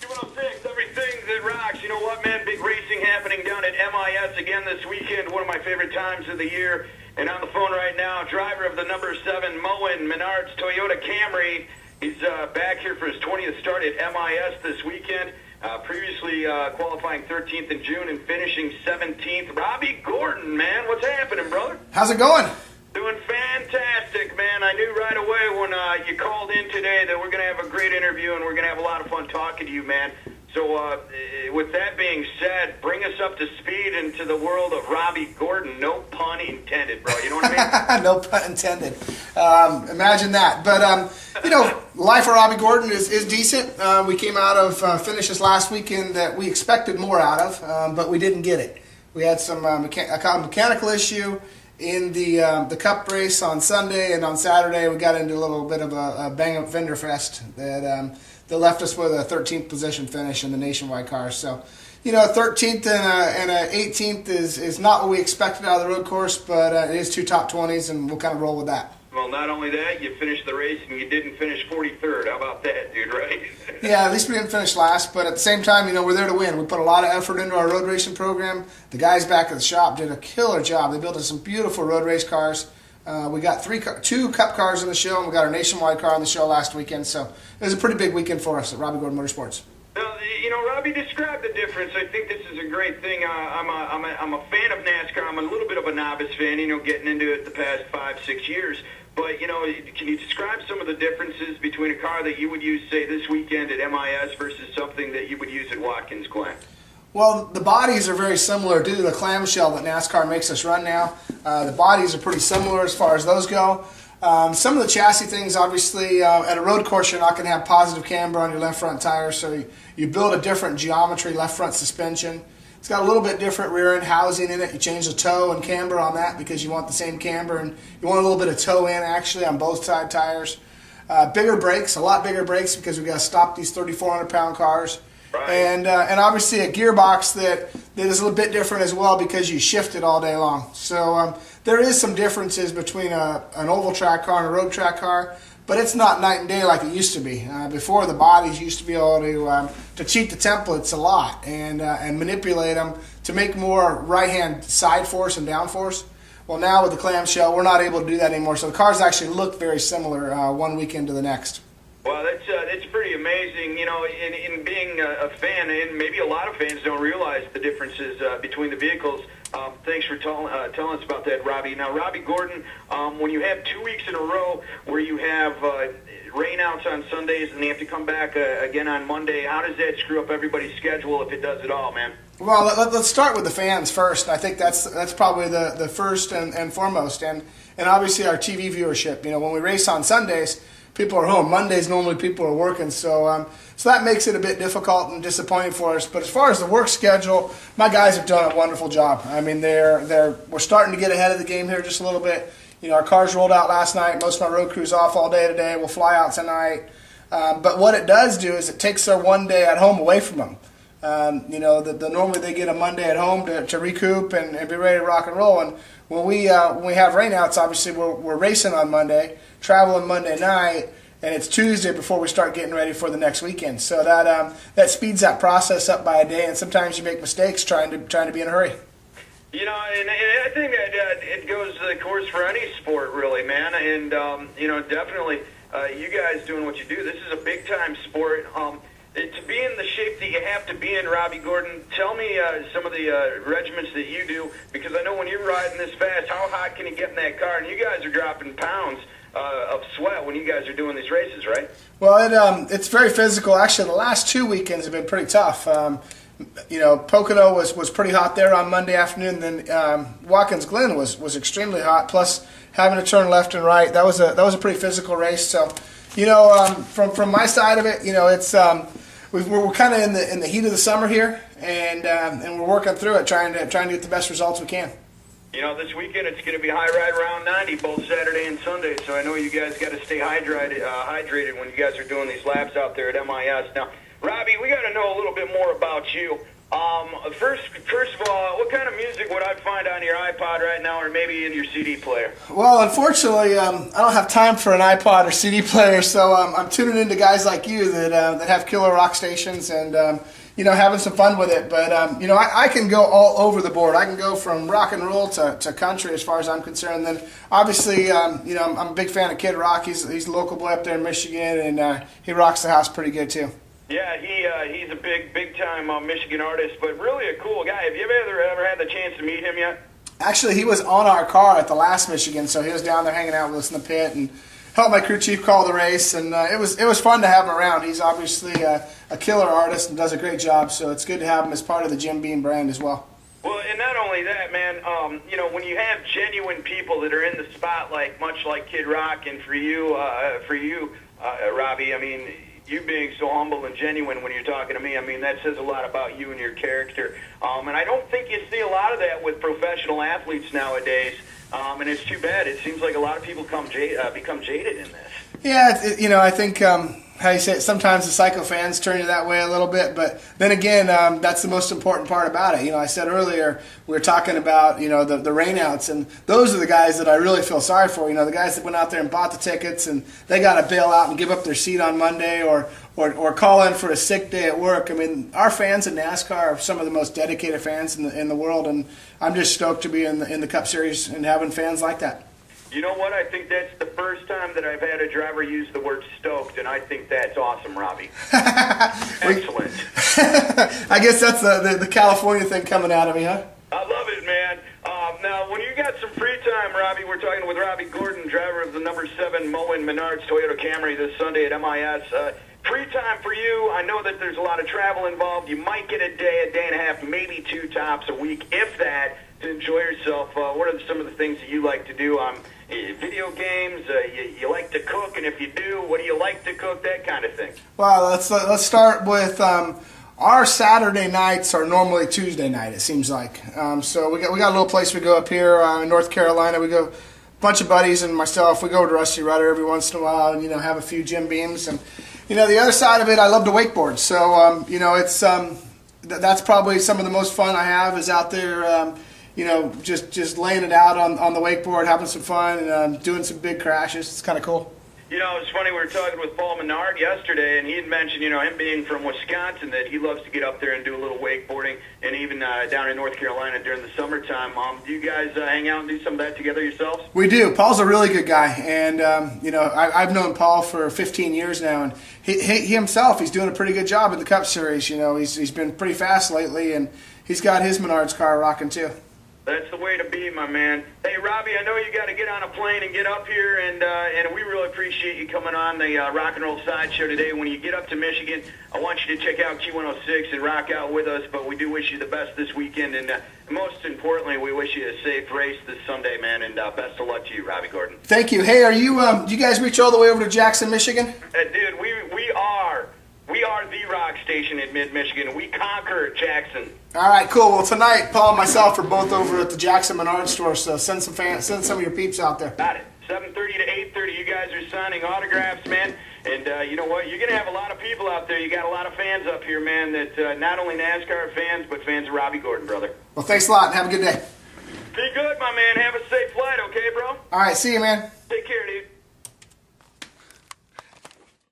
206, everything that rocks. You know what, man? Big racing happening down at MIS again this weekend. One of my favorite times of the year. And on the phone right now, driver of the number 7 Moen Menard's Toyota Camry. He's back here for his 20th start at MIS this weekend. Previously qualifying 13th in June and finishing 17th. Robby Gordon, man, what's happening, brother? How's it going? Doing fantastic, man. I knew right away when you called in today that we're going to have a great interview and we're going to have a lot of fun talking to you, man. So with that being said, bring us up to speed into the world of Robby Gordon. No pun intended, bro. You know what I mean? No pun intended. Imagine that. But, life of Robby Gordon is decent. We came out of finishes last weekend that we expected more out of, but we didn't get it. We had some a mechanical issue in the Cup race on Sunday, and on Saturday we got into a little bit of a bang-up fender fest that left us with a 13th position finish in the nationwide cars. So, 13th and a 18th is not what we expected out of the road course, but it is 2 top 20s, and we'll kind of roll with that. Well, not only that, you finished the race and you didn't finish 43rd. How about that, dude, right? Yeah, at least we didn't finish last, but at the same time, we're there to win. We put a lot of effort into our road racing program. The guys back at the shop did a killer job. They built us some beautiful road race cars. We got 2 Cup cars in the show, and we got our nationwide car on the show last weekend, so it was a pretty big weekend for us at Robby Gordon Motorsports. Now, Robby, describe the difference. I think this is a great thing. I'm a fan of NASCAR. I'm a little bit of a novice fan, getting into it the past 5-6 years. But, can you describe some of the differences between a car that you would use, say, this weekend at MIS versus something that you would use at Watkins Glen? Well, the bodies are very similar due to the clamshell that NASCAR makes us run now. The bodies are pretty similar as far as those go. Some of the chassis things, obviously, at a road course, you're not going to have positive camber on your left front tire, so you build a different geometry left front suspension. It's got a little bit different rear end housing in it. You change the toe and camber on that because you want the same camber, and you want a little bit of toe in actually on both side tires. Bigger brakes, a lot bigger brakes because we've got to stop these 3,400-pound cars. Right. And obviously a gearbox that is a little bit different as well because you shift it all day long. So there is some differences between an oval track car and a road track car, but it's not night and day like it used to be. Before, the bodies used to be able to cheat the templates a lot and manipulate them to make more right-hand side force and down force. Well, now with the clamshell, we're not able to do that anymore. So the cars actually look very similar one weekend to the next. Well, that's pretty amazing, in being a fan, and maybe a lot of fans don't realize the differences between the vehicles. Thanks for telling us about that, Robby. Now, Robby Gordon, when you have 2 weeks in a row where you have rainouts on Sundays and they have to come back again on Monday, how does that screw up everybody's schedule if it does at all, man? Well, let's start with the fans first. I think that's probably the first and foremost, and obviously our TV viewership. When we race on Sundays, people are home. Mondays, normally people are working, so that makes it a bit difficult and disappointing for us. But as far as the work schedule, my guys have done a wonderful job. I mean, we're starting to get ahead of the game here just a little bit. Our cars rolled out last night. Most of my road crew's off all day today. We'll fly out tonight. But what it does do is it takes their one day at home away from them. Normally they get a Monday at home to recoup and be ready to rock and roll. And when we have rainouts, obviously we're racing on Monday, traveling Monday night, and it's Tuesday before we start getting ready for the next weekend. So that speeds that process up by a day, and sometimes you make mistakes trying to be in a hurry. And I think that it goes the course for any sport, really, man. And definitely you guys doing what you do. This is a big time sport. To be in the shape that you have to be in, Robby Gordon, tell me some of the regiments that you do, because I know when you're riding this fast, how hot can you get in that car? And you guys are dropping pounds of sweat when you guys are doing these races, right? Well, it's very physical. Actually, the last 2 weekends have been pretty tough. Pocono was pretty hot there on Monday afternoon. Then Watkins Glen was extremely hot. Plus, having to turn left and right, that was a pretty physical race. So, from my side of it, it's we're kind of in the heat of the summer here, and we're working through it, trying to get the best results we can. This weekend it's going to be high ride around 90 both Saturday and Sunday, so I know you guys got to stay hydrated when you guys are doing these laps out there at MIS. Now, Robby, we got to know a little bit more about you. First of all, what kind of music would I find on your iPod right now, or maybe in your CD player? Well, unfortunately, I don't have time for an iPod or CD player, so I'm tuning into guys like you that have killer rock stations and having some fun with it. But I can go all over the board. I can go from rock and roll to country as far as I'm concerned. And then obviously, I'm a big fan of Kid Rock. He's a local boy up there in Michigan, and he rocks the house pretty good too. Yeah, he's a big time Michigan artist, but really a cool guy. Have you ever had the chance to meet him yet? Actually, he was on our car at the last Michigan, so he was down there hanging out with us in the pit and helped my crew chief call the race, and it was fun to have him around. He's obviously a killer artist and does a great job, so it's good to have him as part of the Jim Beam brand as well. Well, and not only that, man, when you have genuine people that are in the spotlight, much like Kid Rock, and for you, Robby, I mean, you being so humble and genuine when you're talking to me, I mean, that says a lot about you and your character. And I don't think you see a lot of that with professional athletes nowadays, and it's too bad. It seems like a lot of people become jaded in this. Yeah, I think, how you say it, sometimes the psycho fans turn you that way a little bit, but then again, that's the most important part about it. I said earlier, we were talking about, the rainouts, and those are the guys that I really feel sorry for. The guys that went out there and bought the tickets, and they got to bail out and give up their seat on Monday or call in for a sick day at work. I mean, our fans in NASCAR are some of the most dedicated fans in the world, and I'm just stoked to be in the Cup Series and having fans like that. You know what? I think that's the first time that I've had a driver use the word stoked, and I think that's awesome, Robby. Excellent. I guess that's the California thing coming out of me, huh? I love it, man. Now, when you got some free time, Robby, we're talking with Robby Gordon, driver of the number 7 Moen Menards Toyota Camry this Sunday at MIS. Free time for you. I know that there's a lot of travel involved. You might get a day and a half, maybe 2 tops a week, if that, to enjoy yourself. What are some of the things that you like to do? Video games, you like to cook, and if you do, what do you like to cook, that kind of thing? Well, let's start with our Saturday nights are normally Tuesday night, it seems like. So we got a little place we go up here in North Carolina. We go, a bunch of buddies and myself, we go to Rusty Rudder every once in a while and, have a few Jim Beams. And, the other side of it, I love to wakeboard. So, it's that's probably some of the most fun I have is out there, just laying it out on the wakeboard, having some fun, and doing some big crashes. It's kind of cool. It's funny, we were talking with Paul Menard yesterday, and he had mentioned, him being from Wisconsin, that he loves to get up there and do a little wakeboarding, and even down in North Carolina during the summertime. Do you guys hang out and do some of that together yourselves? We do. Paul's a really good guy, and, I've known Paul for 15 years now, and he himself, he's doing a pretty good job in the Cup Series. He's been pretty fast lately, and he's got his Menards car rocking too. That's the way to be, my man. Hey, Robby, I know you got to get on a plane and get up here, and we really appreciate you coming on the Rock and Roll Sideshow today. When you get up to Michigan, I want you to check out Q106 and rock out with us, but we do wish you the best this weekend, and most importantly, we wish you a safe race this Sunday, man, and best of luck to you, Robby Gordon. Thank you. Hey, are you, do you guys reach all the way over to Jackson, Michigan? Dude, we are the rock station in mid-Michigan. We conquer Jackson. All right, cool. Well, tonight, Paul and myself are both over at the Jackson Menards store, so send some of your peeps out there. Got it. 7:30 to 8:30. You guys are signing autographs, man. And you know what? You're going to have a lot of people out there. You got a lot of fans up here, man, that not only NASCAR fans, but fans of Robby Gordon, brother. Well, thanks a lot, and have a good day. Be good, my man. Have a safe flight, okay, bro? All right, see you, man.